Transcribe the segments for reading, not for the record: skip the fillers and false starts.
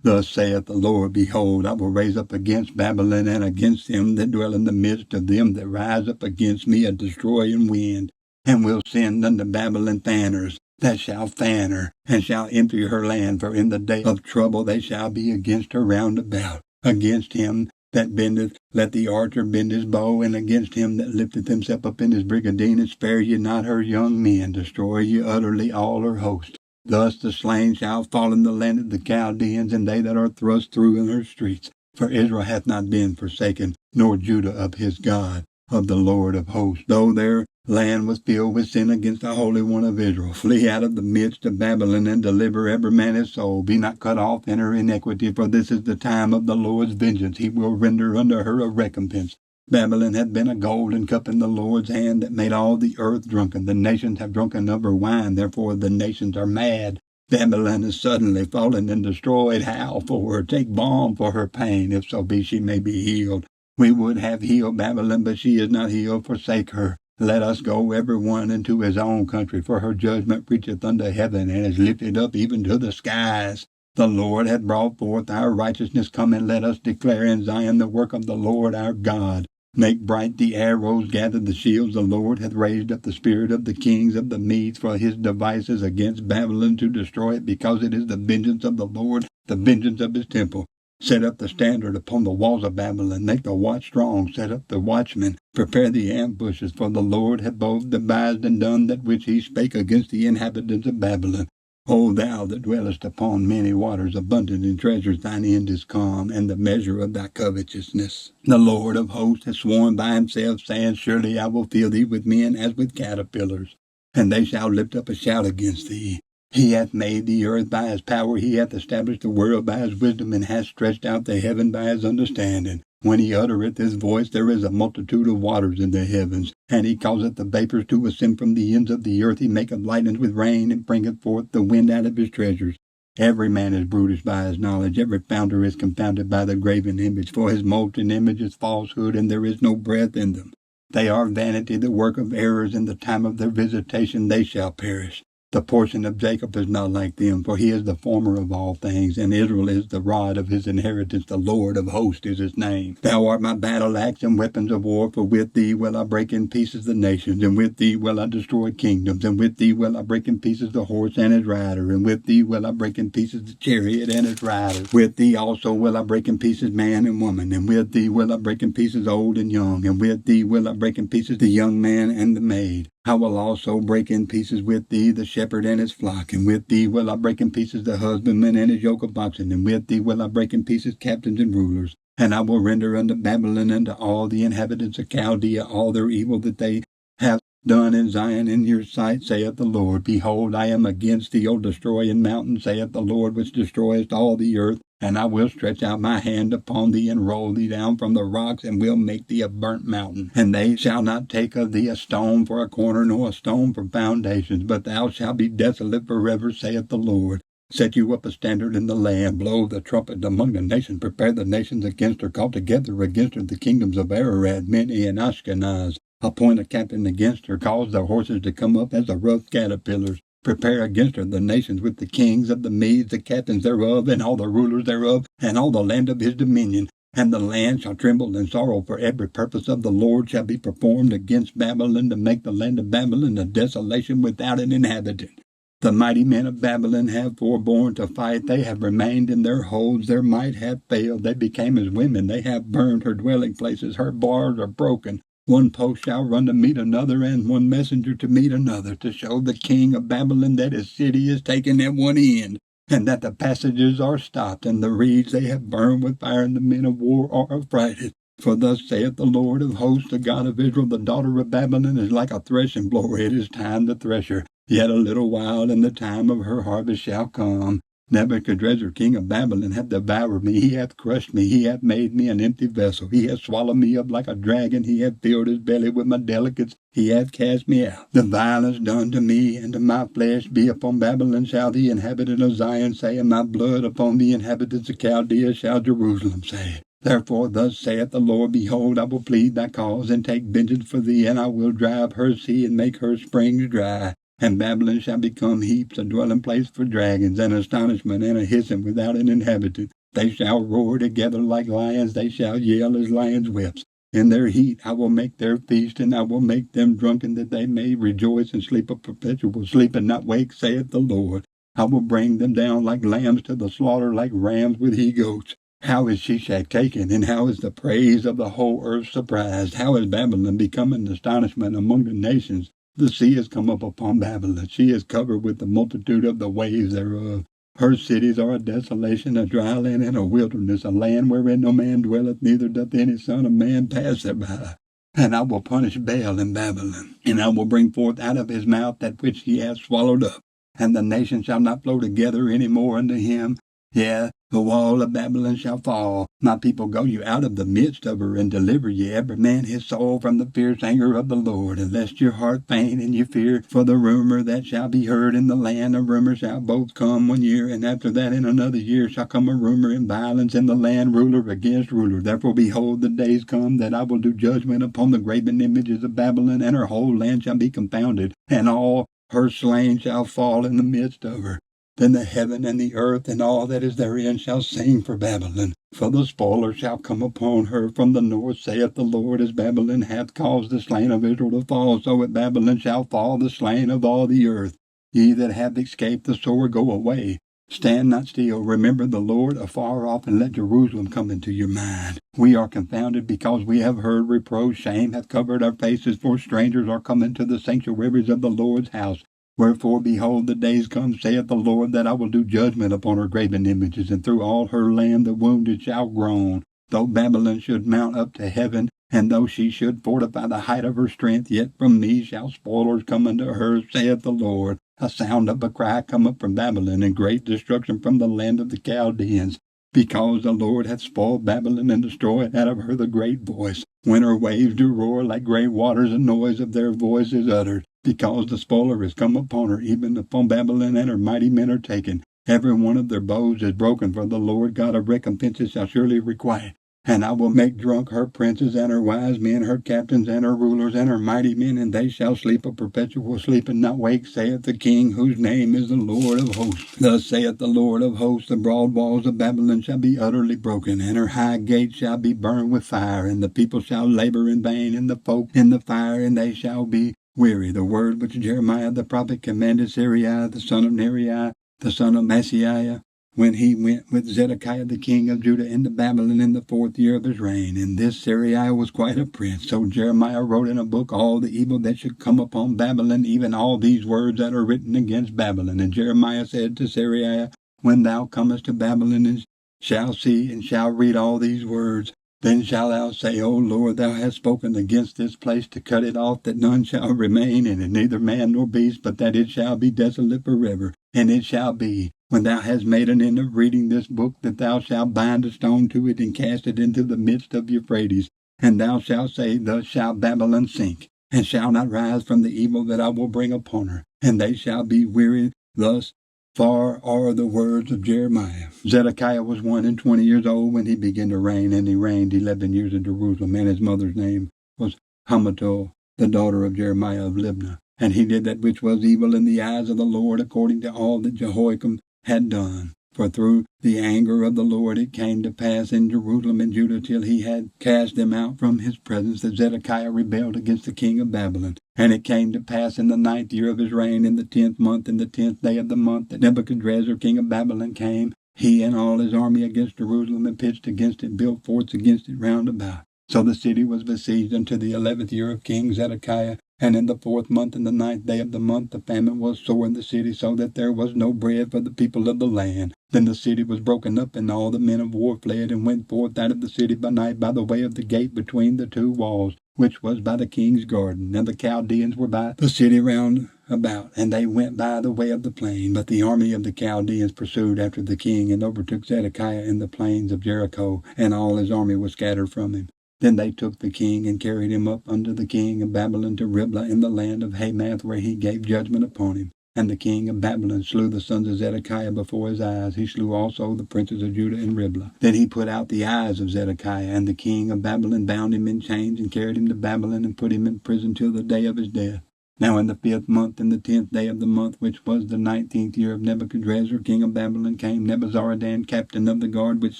Thus saith the Lord, Behold, I will raise up against Babylon and against them that dwell in the midst of them that rise up against me a destroying wind, and will send unto Babylon fanners, that shall fan her, and shall empty her land. For in the day of trouble they shall be against her round about. Against him that bendeth, let the archer bend his bow, and against him that lifteth himself up in his brigandine, and spare ye not her young men, destroy ye utterly all her host. Thus the slain shall fall in the land of the Chaldeans, and they that are thrust through in her streets. For Israel hath not been forsaken, nor Judah of his God, of the Lord of hosts. Though their land was filled with sin against the Holy One of Israel, flee out of the midst of Babylon, and deliver every man his soul. Be not cut off in her iniquity, for this is the time of the Lord's vengeance. He will render unto her a recompense. Babylon hath been a golden cup in the Lord's hand, that made all the earth drunken. The nations have drunken of her wine, therefore the nations are mad. Babylon is suddenly fallen and destroyed. Howl for her, take balm for her pain, if so be she may be healed. We would have healed Babylon, but she is not healed. Forsake her. Let us go every one into his own country, for her judgment reacheth unto heaven, and is lifted up even to the skies. The Lord hath brought forth our righteousness. Come and let us declare in Zion the work of the Lord our God. Make bright the arrows, gather the shields. The Lord hath raised up the spirit of the kings of the Medes for his devices against Babylon to destroy it, because it is the vengeance of the Lord, the vengeance of his temple. Set up the standard upon the walls of Babylon. Make the watch strong. Set up the watchmen. Prepare the ambushes. For the Lord hath both devised and done that which he spake against the inhabitants of Babylon. O thou that dwellest upon many waters, abundant in treasures, thine end is come, and the measure of thy covetousness. The Lord of hosts hath sworn by himself, saying, Surely I will fill thee with men as with caterpillars, and they shall lift up a shout against thee. He hath made the earth by his power, he hath established the world by his wisdom, and hath stretched out the heaven by his understanding. When he uttereth his voice, there is a multitude of waters in the heavens, and he causeth the vapors to ascend from the ends of the earth. He maketh lightnings with rain, and bringeth forth the wind out of his treasures. Every man is brutish by his knowledge, every founder is confounded by the graven image, for his molten image is falsehood, and there is no breath in them. They are vanity, the work of errors. In the time of their visitation they shall perish. The portion of Jacob is not like them, for he is the former of all things, and Israel is the rod of his inheritance. The Lord of hosts is his name. Thou art my battle axe and weapons of war, for with thee will I break in pieces the nations, and with thee will I destroy kingdoms, and with thee will I break in pieces the horse and his rider, and with thee will I break in pieces the chariot and its rider. With thee also will I break in pieces man and woman, and with thee will I break in pieces old and young, and with thee will I break in pieces the young man and the maid. I will also break in pieces with thee the shepherd and his flock, and with thee will I break in pieces the husbandman and his yoke of oxen, and with thee will I break in pieces captains and rulers. And I will render unto Babylon and to all the inhabitants of Chaldea all their evil that they have done in Zion in your sight, saith the Lord. Behold, I am against thee, O destroying mountain, saith the Lord, which destroyest all the earth. And I will stretch out my hand upon thee, and roll thee down from the rocks, and will make thee a burnt mountain. And they shall not take of thee a stone for a corner, nor a stone for foundations, but thou shalt be desolate forever, saith the Lord. Set you up a standard in the land, blow the trumpet among the nations, prepare the nations against her, call together against her the kingdoms of Arad, Mini, and Ashkenaz. Appoint a captain against her, cause the horses to come up as the rough caterpillars. Prepare against her the nations with the kings of the Medes, the captains thereof, and all the rulers thereof, and all the land of his dominion. And the land shall tremble and sorrow, for every purpose of the Lord shall be performed against Babylon, to make the land of Babylon a desolation without an inhabitant. The mighty men of Babylon have forborne to fight. They have remained in their holds. Their might hath failed. They became as women. They have burned her dwelling places. Her bars are broken. One post shall run to meet another, and one messenger to meet another, to show the king of Babylon that his city is taken at one end, and that the passages are stopped, and the reeds they have burned with fire, and the men of war are affrighted. For thus saith the Lord of hosts, the God of Israel, the daughter of Babylon is like a threshing floor. It is time to thresh her. Yet a little while, and the time of her harvest shall come. Nebuchadrezzar, king of Babylon, hath devoured me. He hath crushed me. He hath made me an empty vessel. He hath swallowed me up like a dragon. He hath filled his belly with my delicates. He hath cast me out. The violence done to me and to my flesh be upon Babylon, shall the inhabitant of Zion say, and my blood upon the inhabitants of Chaldea shall Jerusalem say. Therefore thus saith the Lord, Behold, I will plead thy cause, and take vengeance for thee, and I will dry up her sea, and make her springs dry. And Babylon shall become heaps, a dwelling place for dragons, and astonishment, and a hissing without an inhabitant. They shall roar together like lions, they shall yell as lions' whelps. In their heat I will make their feast, and I will make them drunken, that they may rejoice and sleep a perpetual sleep, and not wake, saith the Lord. I will bring them down like lambs to the slaughter, like rams with he-goats. How is Shishak taken, and how is the praise of the whole earth surprised? How is Babylon become an astonishment among the nations? The sea has come up upon Babylon. She is covered with the multitude of the waves thereof. Her cities are a desolation, a dry land, and a wilderness, a land wherein no man dwelleth, neither doth any son of man pass thereby. And I will punish Baal in Babylon, and I will bring forth out of his mouth that which he hath swallowed up. And the nations shall not flow together any more unto him. Yea, the wall of Babylon shall fall. My people, go you out of the midst of her, and deliver ye every man his soul from the fierce anger of the Lord. And lest your heart faint, and you fear for the rumor that shall be heard in the land. A rumor shall both come 1 year, and after that in another year shall come a rumor and violence in the land, ruler against ruler. Therefore, behold, the days come that I will do judgment upon the graven images of Babylon, and her whole land shall be confounded, and all her slain shall fall in the midst of her. Then the heaven and the earth and all that is therein shall sing for Babylon. For the spoiler shall come upon her from the north, saith the Lord. As Babylon hath caused the slain of Israel to fall, so at Babylon shall fall the slain of all the earth. Ye that have escaped the sword, go away. Stand not still, remember the Lord afar off, and let Jerusalem come into your mind. We are confounded because we have heard reproach. Shame hath covered our faces, for strangers are come into the sanctuaries of the Lord's house. Wherefore, behold, the days come, saith the Lord, that I will do judgment upon her graven images, and through all her land the wounded shall groan. Though Babylon should mount up to heaven, and though she should fortify the height of her strength, yet from me shall spoilers come unto her, saith the Lord. A sound of a cry come up from Babylon, and great destruction from the land of the Chaldeans. Because the Lord hath spoiled Babylon, and destroyed out of her the great voice. When her waves do roar like great waters, the noise of their voice is uttered. Because the spoiler is come upon her, even upon Babylon, and her mighty men are taken. Every one of their bows is broken, for the Lord God of recompenses shall surely requite. And I will make drunk her princes, and her wise men, her captains, and her rulers, and her mighty men, and they shall sleep a perpetual sleep, and not wake, saith the King, whose name is the Lord of hosts. Thus saith the Lord of hosts, the broad walls of Babylon shall be utterly broken, and her high gates shall be burned with fire, and the people shall labor in vain, and the folk in the fire, and they shall be weary. The word which Jeremiah the prophet commanded Seraiah the son of Neriah, the son of Maaseiah, when he went with Zedekiah the king of Judah into Babylon in the 4th year of his reign. And this Seraiah was quite a prince. So Jeremiah wrote in a book all the evil that should come upon Babylon, even all these words that are written against Babylon. And Jeremiah said to Seraiah, when thou comest to Babylon, and shalt see and shalt read all these words, then shalt thou say, O Lord, thou hast spoken against this place to cut it off, that none shall remain in it, neither man nor beast, but that it shall be desolate forever. And it shall be, when thou hast made an end of reading this book, that thou shalt bind a stone to it, and cast it into the midst of Euphrates. And thou shalt say, thus shall Babylon sink, and shall not rise from the evil that I will bring upon her. And they shall be weary. Thus far are the words of Jeremiah. Zedekiah was 21 years old when he began to reign, and he reigned 11 years in Jerusalem, and his mother's name was Hamutal, the daughter of Jeremiah of Libnah. And he did that which was evil in the eyes of the Lord, according to all that Jehoiakim had done. For through the anger of the Lord it came to pass in Jerusalem and Judah, till he had cast them out from his presence, that Zedekiah rebelled against the king of Babylon. And it came to pass in the 9th year of his reign, in the 10th month, in the 10th day of the month, that Nebuchadrezzar king of Babylon came, he and all his army, against Jerusalem, and pitched against it, built forts against it round about. So the city was besieged unto the 11th year of King Zedekiah. And in the 4th month, in the 9th day of the month, the famine was sore in the city, so that there was no bread for the people of the land. Then the city was broken up, and all the men of war fled, and went forth out of the city by night by the way of the gate between the 2 walls, which was by the king's garden. And the Chaldeans were by the city round about, and they went by the way of the plain. But the army of the Chaldeans pursued after the king, and overtook Zedekiah in the plains of Jericho, and all his army was scattered from him. Then they took the king, and carried him up unto the king of Babylon to Riblah in the land of Hamath, where he gave judgment upon him. And the king of Babylon slew the sons of Zedekiah before his eyes. He slew also the princes of Judah in Riblah. Then he put out the eyes of Zedekiah, and the king of Babylon bound him in chains, and carried him to Babylon, and put him in prison till the day of his death. Now in the 5th month, in the 10th day of the month, which was the 19th year of Nebuchadrezzar, king of Babylon, came Nebuzaradan, captain of the guard, which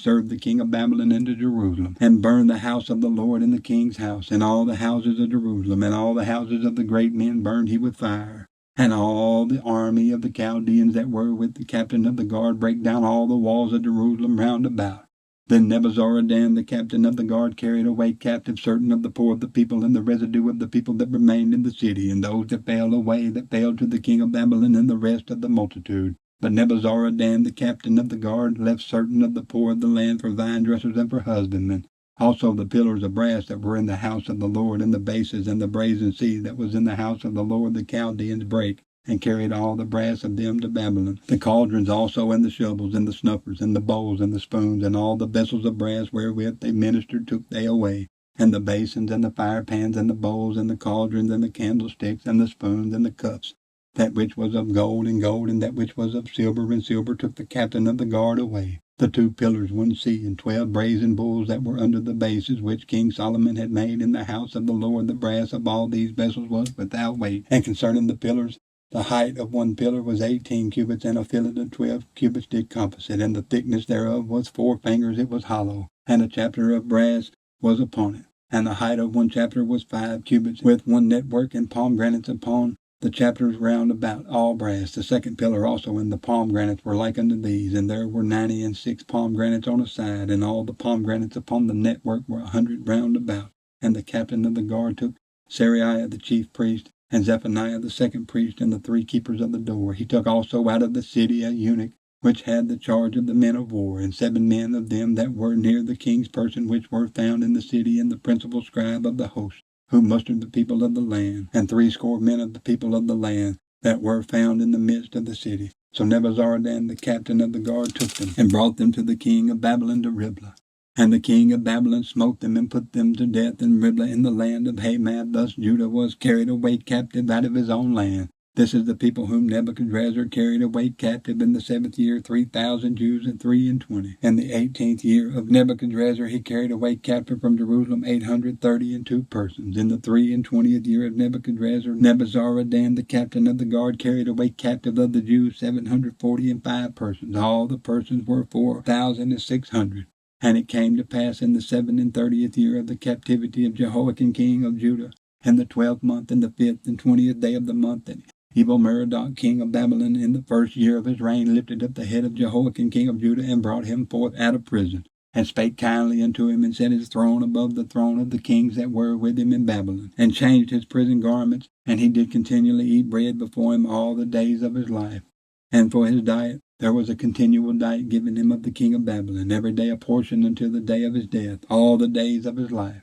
served the king of Babylon, into Jerusalem, and burned the house of the Lord and the king's house, and all the houses of Jerusalem, and all the houses of the great men burned he with fire. And all the army of the Chaldeans that were with the captain of the guard brake down all the walls of Jerusalem round about. Then Nebuzaradan, the captain of the guard, carried away captive certain of the poor of the people, and the residue of the people that remained in the city, and those that fell away, that fell to the king of Babylon, and the rest of the multitude. But Nebuzaradan, the captain of the guard, left certain of the poor of the land for vine dressers and for husbandmen. Also the pillars of brass that were in the house of the Lord, and the bases, and the brazen sea that was in the house of the Lord, the Chaldeans brake, and carried all the brass of them to Babylon. The cauldrons also, and the shovels, and the snuffers, and the bowls, and the spoons, and all the vessels of brass wherewith they ministered took they away. And the basins, and the firepans, and the bowls, and the cauldrons, and the candlesticks, and the spoons, and the cups. That which was of gold, and that which was of silver, and silver took the captain of the guard away. The 2 pillars, 1 sea, and 12 brazen bulls that were under the bases, which King Solomon had made in the house of the Lord, the brass of all these vessels was without weight. And concerning the pillars, the height of one pillar was 18 cubits, and a fillet of 12 cubits did compass it, and the thickness thereof was 4 fingers, it was hollow, and a chapter of brass was upon it. And the height of one chapter was 5 cubits, with 1 network and pomegranates upon the chapters round about, all brass. The 2nd pillar also and the pomegranates were like unto these, and there were 96 pomegranates on a side, and all the pomegranates upon the network were 100 round about. And the captain of the guard took Seraiah the chief priest, and Zephaniah the 2nd priest, and the 3 keepers of the door. He took also out of the city a eunuch, which had the charge of the men of war, and 7 men of them that were near the king's person, which were found in the city, and the principal scribe of the host, who mustered the people of the land, and 60 men of the people of the land that were found in the midst of the city. So Nebuzaradan, the captain of the guard, took them, and brought them to the king of Babylon to Riblah. And the king of Babylon smote them, and put them to death in Riblah in the land of Hamath. Thus Judah was carried away captive out of his own land. This is the people whom Nebuchadrezzar carried away captive in the 7th year, 3,000 Jews and 23. In the 18th year of Nebuchadrezzar he carried away captive from Jerusalem 832 persons. In the 23rd year of Nebuchadrezzar, Nebuzaradan, the captain of the guard, carried away captive of the Jews 745 persons. All the persons were 4,600. And it came to pass in the 37th year of the captivity of Jehoiachin king of Judah, in the 12th month, in the 5th and 20th day of the month, that Evil-Merodach king of Babylon, in the 1st year of his reign, lifted up the head of Jehoiachin king of Judah, and brought him forth out of prison, and spake kindly unto him, and set his throne above the throne of the kings that were with him in Babylon, and changed his prison garments, and he did continually eat bread before him all the days of his life. And for his diet there was a continual diet given him of the king of Babylon, every day a portion until the day of his death, all the days of his life.